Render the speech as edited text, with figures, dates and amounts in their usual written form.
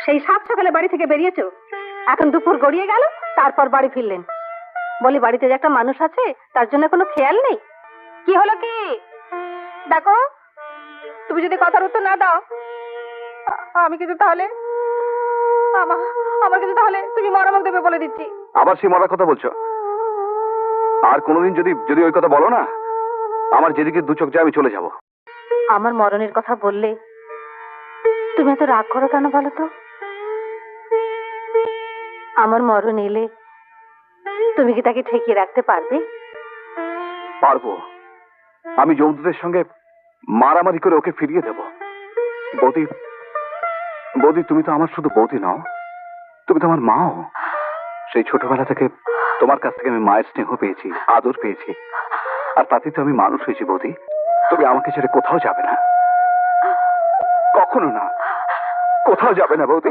সেই 7 সকালে বাড়ি থেকে বেরিয়েছো, এখন দুপুর গড়িয়ে গেল, তারপর বাড়ি ফিরলেন। বলি বাড়িতে যে একটা মানুষ আছে তার জন্য কোনো খেয়াল নেই। কি হলো কি? দেখো, তুমি যদি কথার উত্তর না দাও, আমি কিন্তু তাহলে আমার কিন্তু তাহলে তুমি মরামক দেবে বলে দিচ্ছি। আবার সেই মরার কথা বলছো? আর কোনোদিন যদি যদি ওই কথা বলো না, আমার যেদিকে দু চোখ যায় আমি চলে যাব। আমার মরণের কথা বললে তুমি এত রাগ করো কেন বলো তো? আমার মরণ এলে তুমি কি তাকে ঠেকিয়ে রাখতে পারবে? পারবো। আমি যমদূতের সঙ্গে মারামারি করে ওকে ফিরিয়ে দেব। বৌদি, বৌদি, তুমি তো আমার শুধু বৌদি নও, তুমি তো আমার মাও। সেই ছোটবেলা থেকে তোমার কাছ থেকে আমি মায়ের স্নেহ পেয়েছি, আদর পেয়েছি, আর তাতে তো আমি মানুষ হয়েছি। বৌদি, তুমি আমাকে ছেড়ে কোথাও যাবে না, কখনো না, কোথাও যাবে না বৌদি।